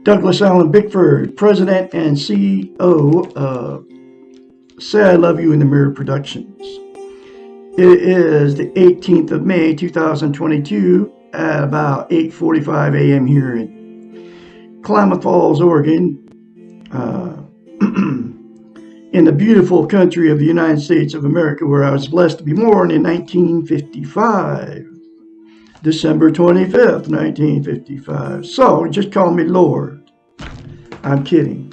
Douglas Allen Bickford, President and CEO of Say I Love You in the Mirror Productions. It is the 18th of May, 2022 at about 8:45 a.m. here in Klamath Falls, Oregon, in the beautiful country of the United States of America, where I was blessed to be born in 1955. December 25th, 1955. So just call me Lord. I'm kidding.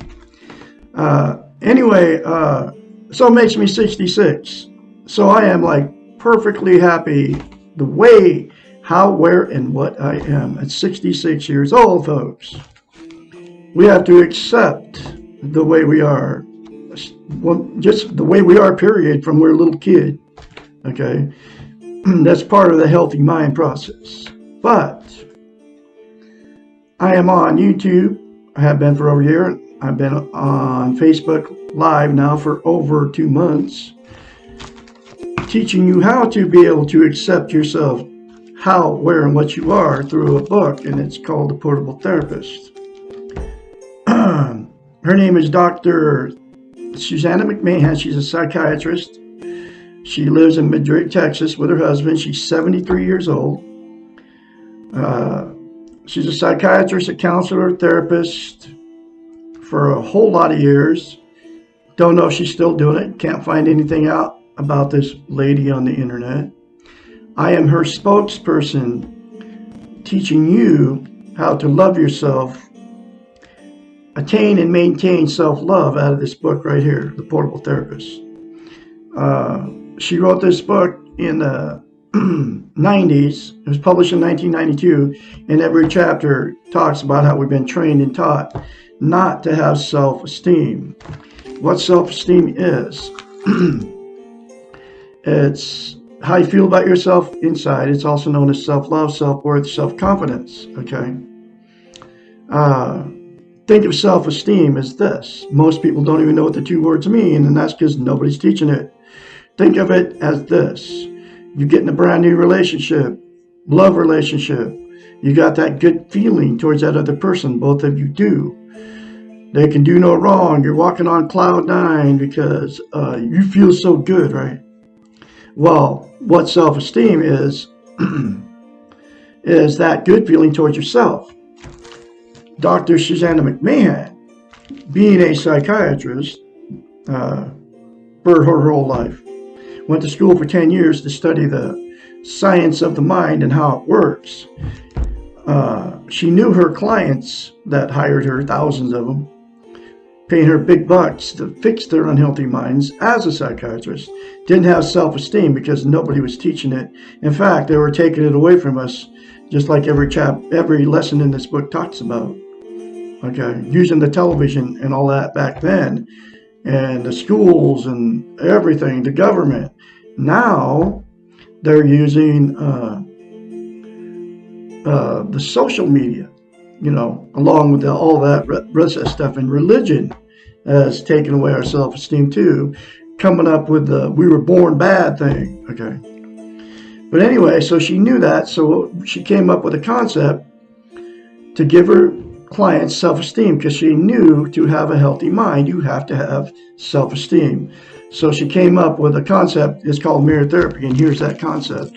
Anyway, so it makes me 66. So I am like perfectly happy the way, how, where, and what I am at 66 years old, folks. We have to accept the way we are, just the way we are, period, from we're a little kid. Okay? That's part of the healthy mind process. But I am on YouTube. I have been for over a year. I've been on Facebook Live now for over 2 months, teaching you how to be able to accept yourself, how, where, and what you are through a book, and it's called The Portable Therapist. Her name is Dr. Susanna McMahon. She's a psychiatrist. She lives in Madrid, Texas with her husband. She's 73 years old. She's a psychiatrist, a counselor, therapist for a whole lot of years. Don't know if she's still doing it. Can't find anything out about this lady on the internet. I am her spokesperson, teaching you how to love yourself, attain and maintain self-love out of this book right here, The Portable Therapist. She wrote this book in the 90s. It was published in 1992, and every chapter talks about how we've been trained and taught not to have self-esteem. What self-esteem is, it's how you feel about yourself inside. It's also known as self-love, self-worth, self-confidence, okay? Think of self-esteem as this. Most people don't even know what the two words mean, and that's because nobody's teaching it. Think of it as this. You get in a brand new relationship, love relationship. You got that good feeling towards that other person. Both of you do. They can do no wrong. You're walking on cloud 9 because you feel so good, right? Well, what self-esteem is that good feeling towards yourself. Dr. Susanna McMahon, being a psychiatrist for her whole life, went to school for 10 years to study the science of the mind and how it works. She knew her clients that hired her, thousands of them, paying her big bucks to fix their unhealthy minds as a psychiatrist, didn't have self-esteem because nobody was teaching it. In fact, they were taking it away from us, just like every lesson in this book talks about. Okay, using the television and all that back then, and the schools and everything, the government. Now they're using the social media, along with all that rest of that stuff. And religion has taken away our self-esteem too, coming up with the "we were born bad" thing. Okay, but anyway, so she knew that, so she came up with a concept to give her clients self-esteem, because she knew to have a healthy mind, you have to have self-esteem. So she came up with a concept. It's called mirror therapy, and here's that concept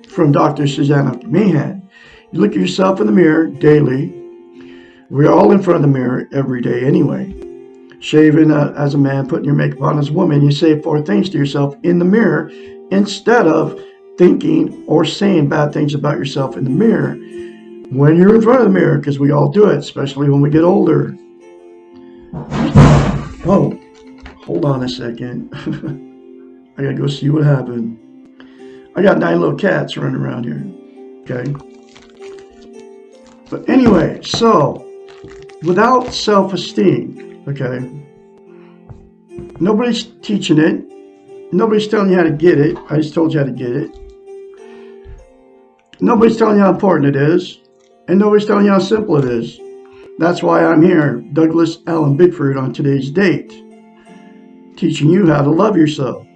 from Dr. Susanna McMahon. You look at yourself in the mirror daily. We're all in front of the mirror every day anyway. Shaving as a man, putting your makeup on as a woman, you say 4 things to yourself in the mirror instead of thinking or saying bad things about yourself in the mirror when you're in front of the mirror, because we all do it, especially when we get older. Oh, hold on a second. I gotta go see what happened. I got 9 little cats running around here. Okay. But anyway, so without self-esteem, okay, nobody's teaching it. Nobody's telling you how to get it. I just told you how to get it. Nobody's telling you how important it is. And nobody's telling you how simple it is. That's why I'm here, Douglas Allen Bickford, on today's date, teaching you how to love yourself.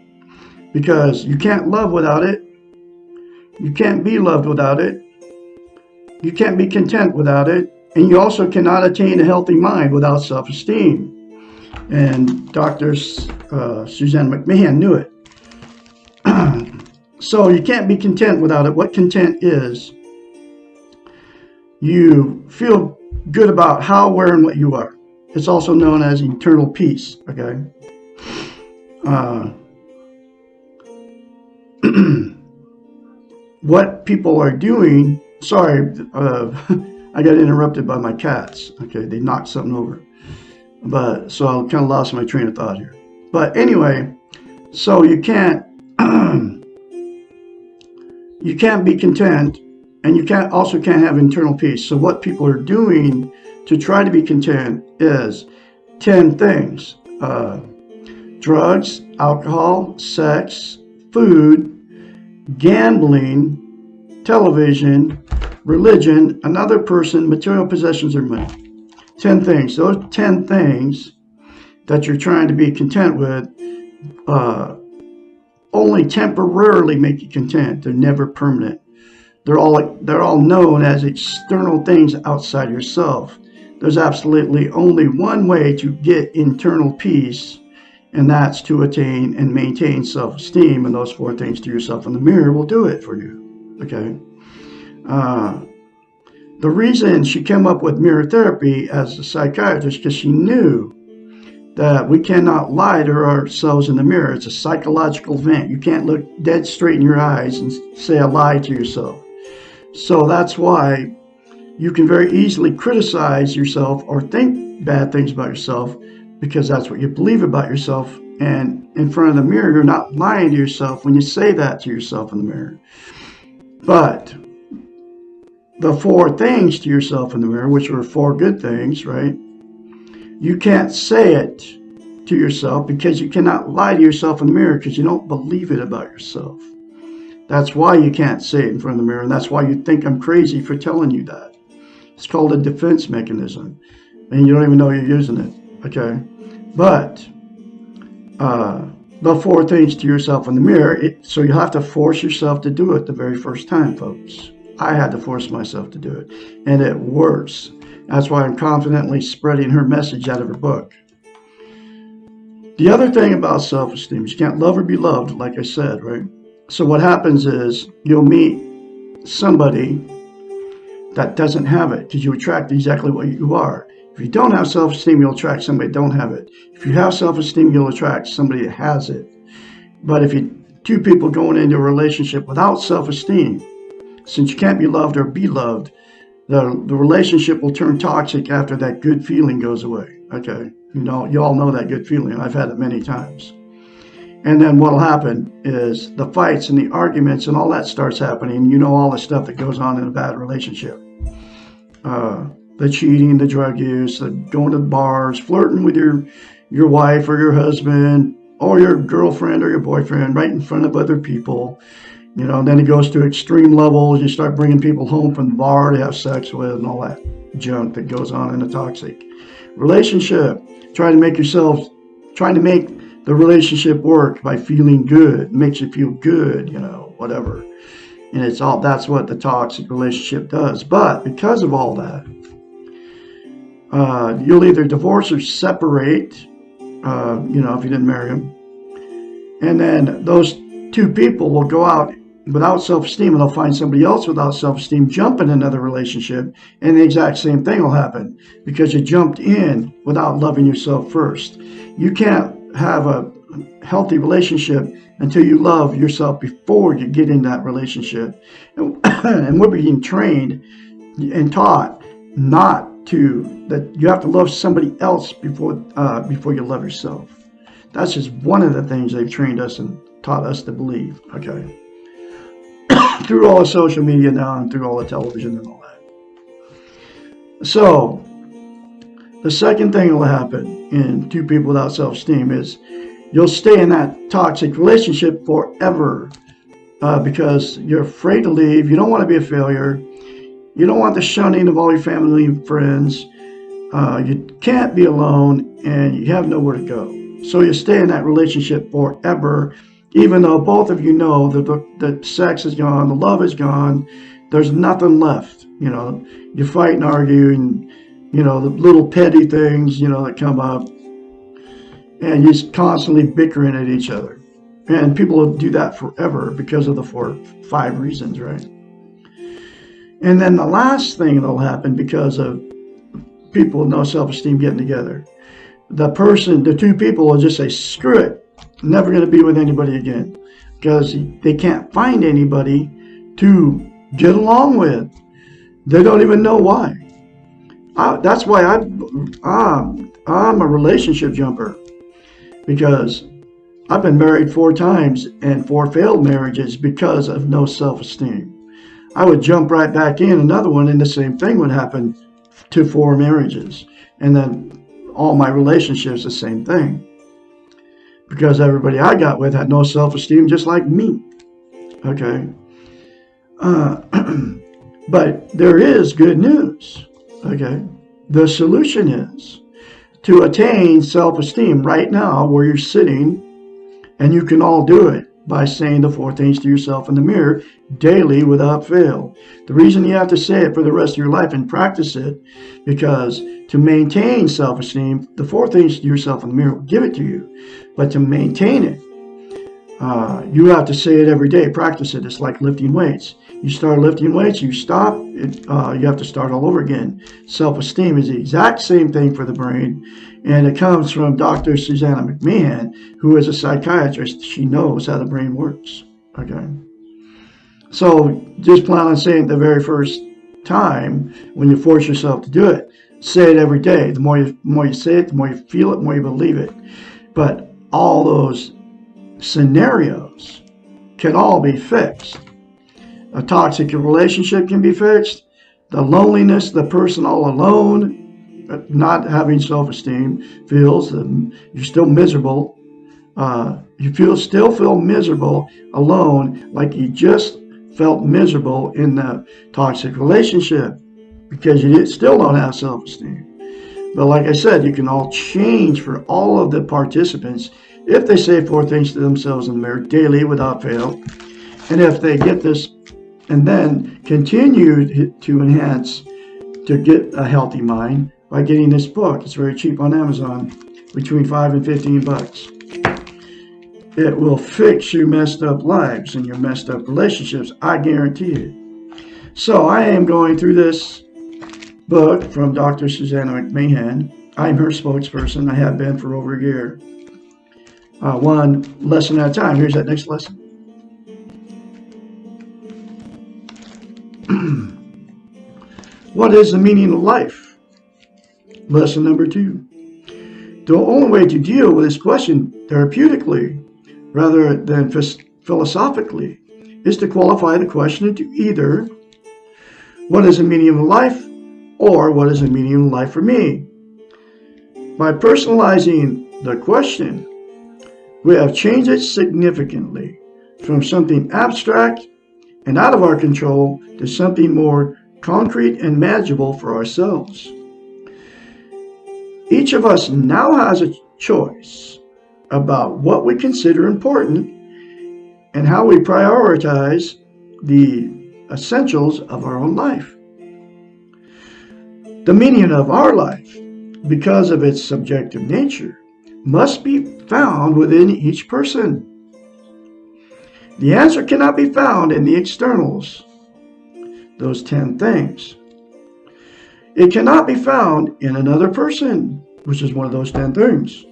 Because you can't love without it. You can't be loved without it. You can't be content without it. And you also cannot attain a healthy mind without self-esteem. And Dr. Susanna McMahon knew it. So you can't be content without it. What content is, you feel good about how, where, and what you are. It's also known as internal peace, okay? What people are doing, sorry, I got interrupted by my cats, okay? They knocked something over. But so I kind of lost my train of thought here. But anyway, so you can't you can't be content, and you can't have internal peace. So what people are doing to try to be content is 10 things: drugs, alcohol, sex, food, gambling, television, religion, another person, material possessions, or money. 10 things. Those 10 things that you're trying to be content with only temporarily make you content. They're never permanent. They're all known as external things outside yourself. There's absolutely only one way to get internal peace, and that's to attain and maintain self-esteem. And those 4 things to yourself in the mirror will do it for you. Okay. The reason she came up with mirror therapy as a psychiatrist, because she knew that we cannot lie to ourselves in the mirror. It's a psychological event. You can't look dead straight in your eyes and say a lie to yourself. So that's why you can very easily criticize yourself or think bad things about yourself, because that's what you believe about yourself. And in front of the mirror, you're not lying to yourself when you say that to yourself in the mirror. But the 4 things to yourself in the mirror, which were 4 good things, right? You can't say it to yourself because you cannot lie to yourself in the mirror, because you don't believe it about yourself. That's why you can't say it in front of the mirror, and that's why you think I'm crazy for telling you that. It's called a defense mechanism, and you don't even know you're using it, okay? But the 4 things to yourself in the mirror, so you have to force yourself to do it the very first time, folks. I had to force myself to do it, and it works. That's why I'm confidently spreading her message out of her book. The other thing about self-esteem is you can't love or be loved, like I said, right? So what happens is you'll meet somebody that doesn't have it, because you attract exactly what you are. If you don't have self-esteem, you'll attract somebody that don't have it. If you have self-esteem, you'll attract somebody that has it. But if 2 people going into a relationship without self-esteem, since you can't be loved or be loved, the relationship will turn toxic after that good feeling goes away. Okay, you all know that good feeling. I've had it many times. And then what'll happen is the fights and the arguments and all that starts happening. You know all the stuff that goes on in a bad relationship. The cheating, the drug use, the going to bars, flirting with your wife or your husband or your girlfriend or your boyfriend right in front of other people. Then it goes to extreme levels. You start bringing people home from the bar to have sex with and all that junk that goes on in a toxic relationship. Trying to make the relationship work by feeling good. It makes you feel good, whatever. And that's what the toxic relationship does. But because of all that, you'll either divorce or separate, if you didn't marry him. And then those 2 people will go out without self-esteem, and they'll find somebody else without self-esteem, jump in another relationship, and the exact same thing will happen because you jumped in without loving yourself first. You can't have a healthy relationship until you love yourself before you get in that relationship. And we're being trained and taught not that you have to love somebody else before you love yourself. That's just one of the things they've trained us and taught us to believe. Okay, through all the social media now and through all the television and all that. So the second thing that will happen in two people without self-esteem is you'll stay in that toxic relationship forever because you're afraid to leave. You don't want to be a failure. You don't want the shunning of all your family and friends. You can't be alone, and you have nowhere to go. So you stay in that relationship forever, even though both of you know that the sex is gone, the love is gone, there's nothing left. You fight and argue, and the little petty things, that come up, and you're just constantly bickering at each other. And people will do that forever because of the 4 or 5 reasons, right? And then the last thing that'll happen because of people with no self-esteem getting together, the two people will just say, screw it, I'm never going to be with anybody again, because they can't find anybody to get along with. They don't even know why. That's why I'm a relationship jumper, because I've been married 4 times and 4 failed marriages because of no self-esteem. I would jump right back in another one, and the same thing would happen to 4 marriages. And then all my relationships, the same thing. Because everybody I got with had no self-esteem, just like me. Okay. But there is good news. Okay. The solution is to attain self-esteem right now where you're sitting, and you can all do it by saying the 4 things to yourself in the mirror daily without fail. The reason you have to say it for the rest of your life and practice it, because to maintain self-esteem, the 4 things to yourself in the mirror will give it to you. But to maintain it, you have to say it every day. Practice it. It's like lifting weights. You start lifting weights, you stop, you have to start all over again. Self-esteem is the exact same thing for the brain, and it comes from Dr. Susanna McMahon, who is a psychiatrist. She knows how the brain works. Okay, so just plan on saying it the very first time when you force yourself to do it. Say it every day. The more you say it, the more you feel it, the more you believe it. But all those scenarios can all be fixed. A toxic relationship can be fixed. The loneliness, the person all alone, not having self-esteem, feels you're still miserable. You still feel miserable alone, like you just felt miserable in the toxic relationship, because you still don't have self-esteem. But like I said, you can all change for all of the participants if they say 4 things to themselves in the mirror daily without fail. And if they get this and then continue to enhance to get a healthy mind by getting this book. It's very cheap on Amazon, between $5 and $15. It will fix your messed up lives and your messed up relationships, I guarantee it. So I am going through this book from Dr. Susanna McMahon. I'm her spokesperson. I have been for over a year. 1 lesson at a time. Here's that next lesson. What is the meaning of life? Lesson number 2. The only way to deal with this question therapeutically, rather than philosophically, is to qualify the question into either what is the meaning of life or what is the meaning of life for me. By personalizing the question, we have changed it significantly from something abstract and out of our control to something more concrete and manageable for ourselves. Each of us now has a choice about what we consider important and how we prioritize the essentials of our own life. The meaning of our life, because of its subjective nature, must be found within each person. The answer cannot be found in the externals, those 10 things. It cannot be found in another person, which is one of those 10 things.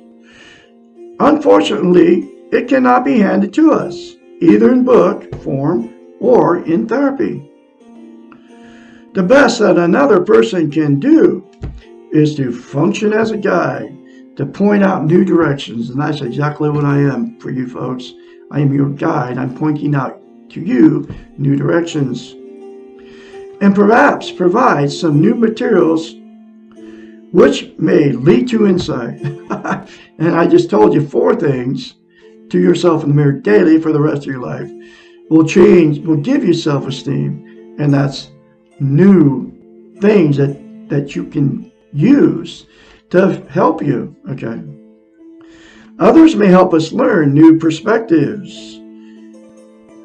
Unfortunately, it cannot be handed to us, either in book form or in therapy. The best that another person can do is to function as a guide, to point out new directions. And that's exactly what I am for you folks. I am your guide. I'm pointing out to you new directions. And perhaps provide some new materials which may lead to insight. And I just told you 4 things to yourself in the mirror daily for the rest of your life will give you self-esteem. And that's new things that you can use to help you. Okay. Others may help us learn new perspectives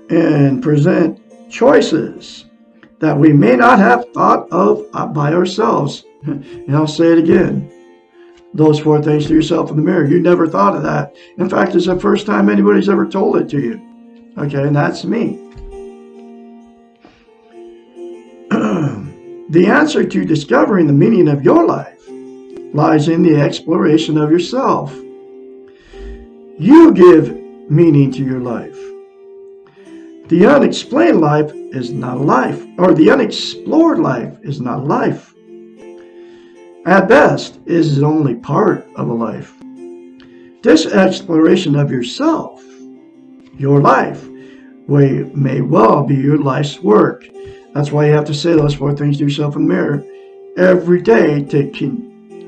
and present choices that we may not have thought of by ourselves. And I'll say it again. Those 4 things to yourself in the mirror. You never thought of that. In fact, it's the first time anybody's ever told it to you. Okay, and that's me. The answer to discovering the meaning of your life lies in the exploration of yourself. You give meaning to your life. The unexplained life is not a life, or the unexplored life is not a life. At best, it is only part of a life. This exploration of yourself, your life, may well be your life's work. That's why you have to say those 4 things to yourself in the mirror every day to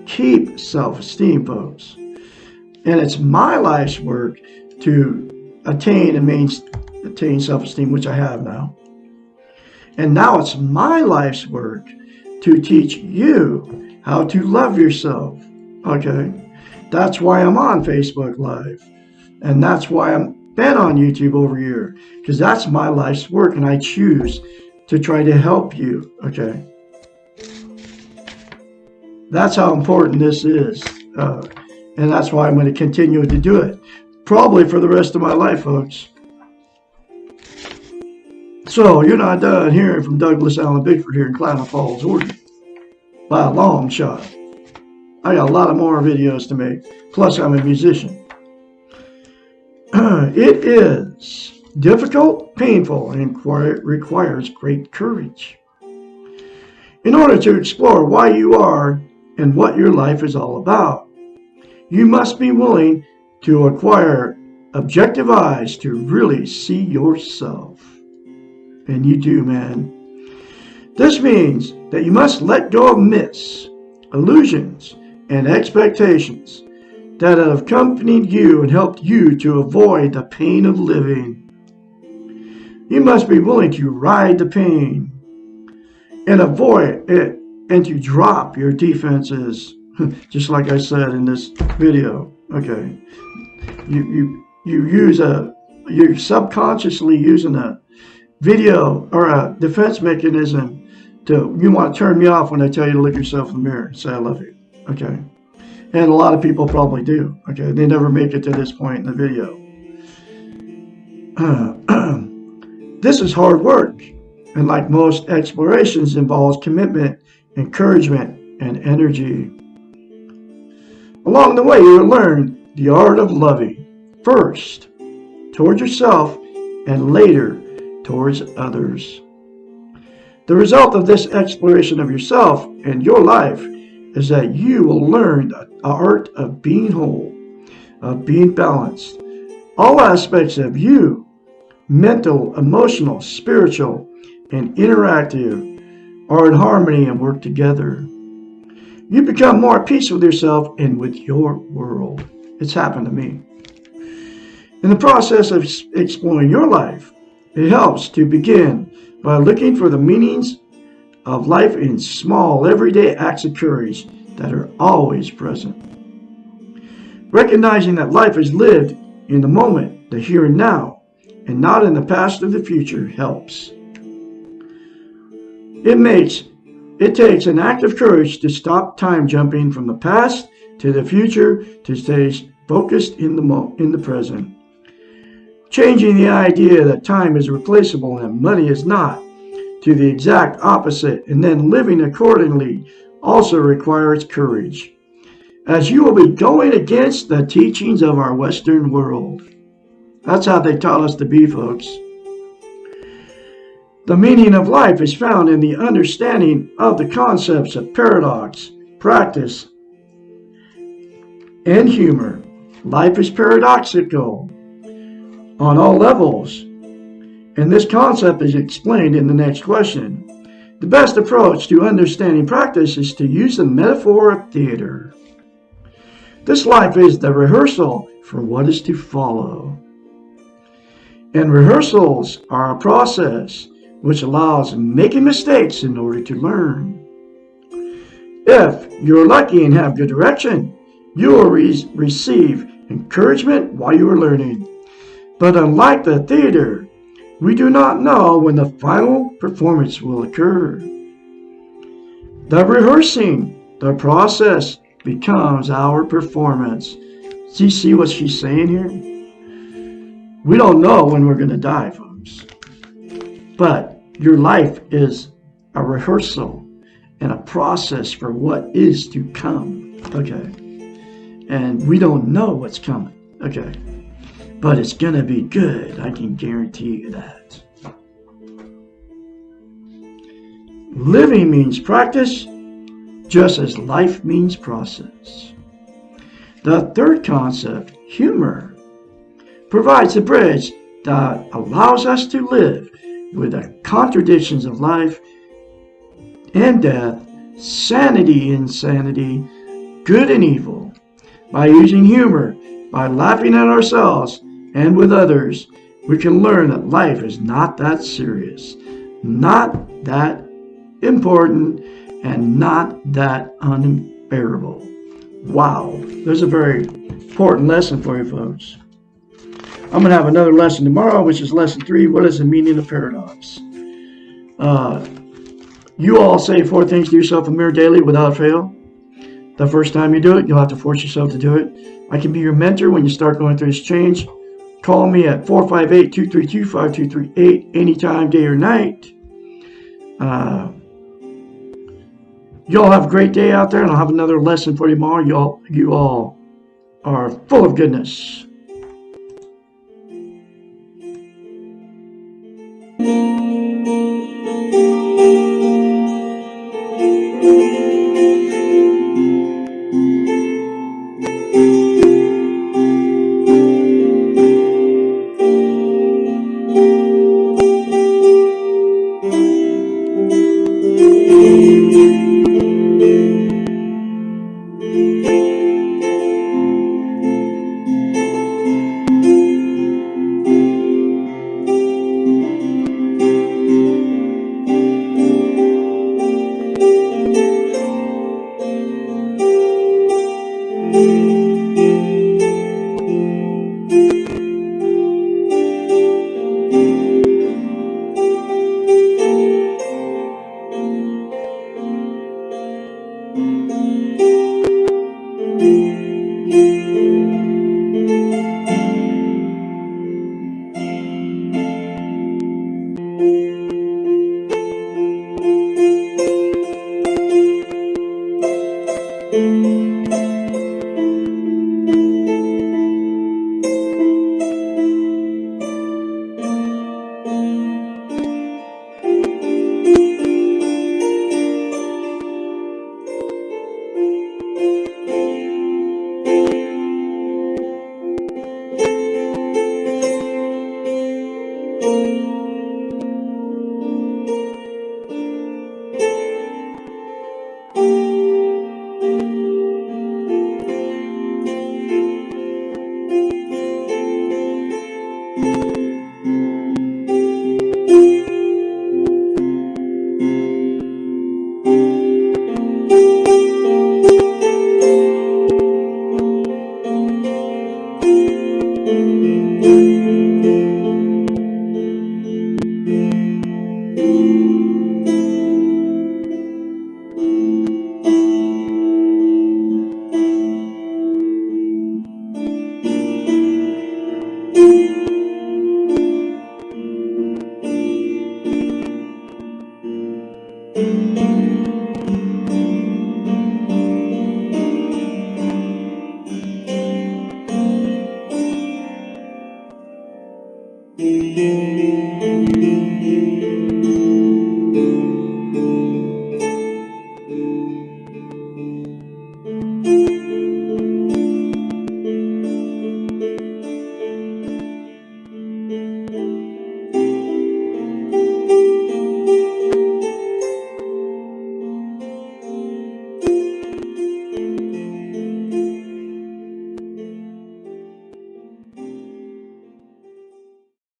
keep self-esteem, folks. And it's my life's work to attain self-esteem, which I have now. And now it's my life's work to teach you how to love yourself. Okay? That's why I'm on Facebook Live. And that's why I'm been on YouTube over a year. Because that's my life's work, and I choose to try to help you. Okay? That's how important this is. And that's why I'm going to continue to do it. Probably for the rest of my life, folks. So, you're not done hearing from Douglas Allen Bickford here in Klamath Falls, Oregon. By a long shot. I got a lot of more videos to make. Plus, I'm a musician. It is difficult, painful, and requires great courage. In order to explore why you are and what your life is all about, you must be willing to acquire objective eyes to really see yourself. And you do, man. This means that you must let go of myths, illusions, and expectations that have accompanied you and helped you to avoid the pain of living. You must be willing to ride the pain and avoid it and to drop your defenses, just like I said in this video. Okay, you're subconsciously using a video or a defense mechanism you want to turn me off when I tell you to look yourself in the mirror and say I love you. Okay. And a lot of people probably do. Okay. They never make it to this point in the video. This is hard work. And like most explorations, involves commitment, encouragement, and energy. Along the way, you'll learn the art of loving. First, towards yourself, and later, towards others. The result of this exploration of yourself and your life is that you will learn the art of being whole, of being balanced. All aspects of you, mental, emotional, spiritual, and interactive, are in harmony and work together. You become more at peace with yourself and with your world. It's happened to me. In the process of exploring your life, it helps to begin by looking for the meanings of life in small, everyday acts of courage that are always present. Recognizing that life is lived in the moment, the here and now, and not in the past or the future helps. It takes an act of courage to stop time jumping from the past to the future to stay focused in the present. Changing the idea that time is replaceable and money is not to the exact opposite, and then living accordingly also requires courage, as you will be going against the teachings of our Western world. That's how they taught us to be, folks. The meaning of life is found in the understanding of the concepts of paradox, practice, and humor. Life is paradoxical on all levels, and this concept is explained in the next question. The best approach to understanding practice is to use the metaphor of theater. This life is the rehearsal for what is to follow. And rehearsals are a process which allows making mistakes in order to learn. If you're lucky and have good direction, you will receive encouragement while you are learning. But unlike the theater, we do not know when the final performance will occur. The rehearsing, the process, becomes our performance. Do you see what she's saying here? We don't know when we're going to die, folks. But your life is a rehearsal and a process for what is to come. Okay. And we don't know what's coming. Okay. But it's going to be good. I can guarantee you that. Living means practice, just as life means process. The third concept, humor, provides a bridge that allows us to live with the contradictions of life and death, sanity, insanity, good and evil. By using humor, by laughing at ourselves and with others, we can learn that life is not that serious, not that important, and not that unbearable. Wow, there's a very important lesson for you folks. I'm going to have another lesson tomorrow, which is lesson 3. What is the meaning of paradox? You all say 4 things to yourself in the mirror daily without fail. The first time you do it, you'll have to force yourself to do it. I can be your mentor when you start going through this change. Call me at 458-232-5238 anytime, day or night. You all have a great day out there, and I'll have another lesson for you tomorrow. You all are full of goodness.